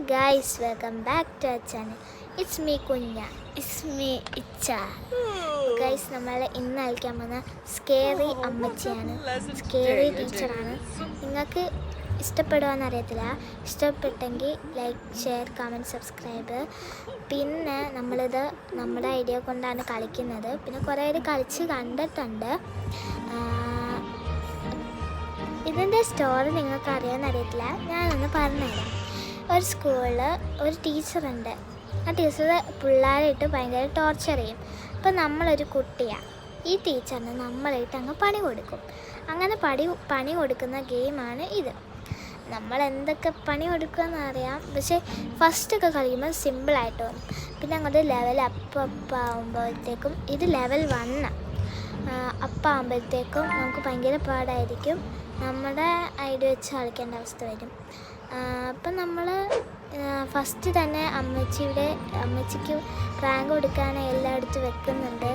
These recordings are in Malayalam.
guys, welcome back to our channel. It's me Kunya. It's me Icha. Guys, നമ്മൾ ഇന്ന് കളിക്കാൻ പോകുന്ന സ്കേറി അമ്മച്ചിയാണ്, സ്കേറി ടീച്ചറാണ്. നിങ്ങൾക്ക് ഇഷ്ടപ്പെടുവാന്ന് അറിയത്തില്ല. ഇഷ്ടപ്പെട്ടെങ്കിൽ ലൈക്ക്, ഷെയർ, കമൻറ്റ്, സബ്സ്ക്രൈബ്. പിന്നെ നമ്മളിത് നമ്മുടെ ഐഡിയ കൊണ്ടാണ് കളിക്കുന്നത്. പിന്നെ കുറേ പേര് കളിച്ച് കണ്ടിട്ടുണ്ട്. ഇതിൻ്റെ സ്റ്റോറി നിങ്ങൾക്ക് അറിയാമെന്ന് അറിയത്തില്ല, ഞാനൊന്ന് പറഞ്ഞുതരാം. ഒരു സ്കൂളിൽ ഒരു ടീച്ചറുണ്ട്. ആ ടീച്ചർ പിള്ളേരായിട്ട് ഭയങ്കര ടോർച്ചർ ചെയ്യും. അപ്പോൾ നമ്മളൊരു കുട്ടിയാണ്. ഈ ടീച്ചറിന് നമ്മളായിട്ട് അങ്ങ് പണി കൊടുക്കും. അങ്ങനെ പണി കൊടുക്കുന്ന ഗെയിമാണ് ഇത്. നമ്മൾ എന്തൊക്കെ പണി കൊടുക്കുകയെന്ന് അറിയാം, പക്ഷേ ഫസ്റ്റൊക്കെ കളിക്കുമ്പോൾ സിമ്പിളായിട്ട് തോന്നും. പിന്നെ അങ്ങോട്ട് ലെവൽ ആകുമ്പോഴത്തേക്കും ഇത് ലെവൽ 1 ആകുമ്പോഴത്തേക്കും നമുക്ക് ഭയങ്കര പാടായിരിക്കും. നമ്മുടെ ഐഡിയ വെച്ച് കളിക്കേണ്ട അവസ്ഥ വരും. അപ്പം നമ്മൾ ഫസ്റ്റ് തന്നെ അമ്മച്ചിക്ക് റാങ്ക് കൊടുക്കാൻ എല്ലായിടത്തും വെക്കുന്നുണ്ട്.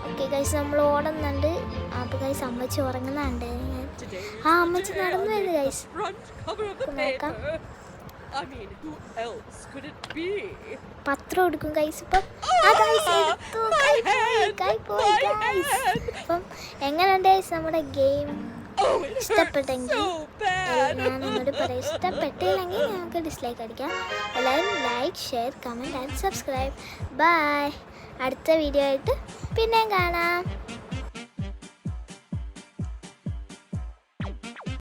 ഓക്കെ ഗൈസ്, നമ്മൾ ഓടുന്നുണ്ട്. അപ്പോൾ ഗൈസ് അമ്മച്ചി ഉറങ്ങുന്നുണ്ട്. അമ്മച്ചി നടന്നു വരുന്നു ഗൈസ്, നോക്കാം. പത്രം എടുക്കും ഗൈസ്. ഇപ്പം അപ്പം എങ്ങനെയുണ്ട് ഗൈസ് നമ്മുടെ ഗെയിം? ഇഷ്ടപ്പെട്ടെങ്കിൽ ഞാൻ നിന്നോട് പറയാം. ഇഷ്ടപ്പെട്ടില്ലെങ്കിൽ ഞങ്ങൾക്ക് ഡിസ്ലൈക്ക് അടിക്കാം. എല്ലാവരും like, share, comment and subscribe. Bye. അടുത്ത വീഡിയോ ആയിട്ട് പിന്നെയും കാണാം.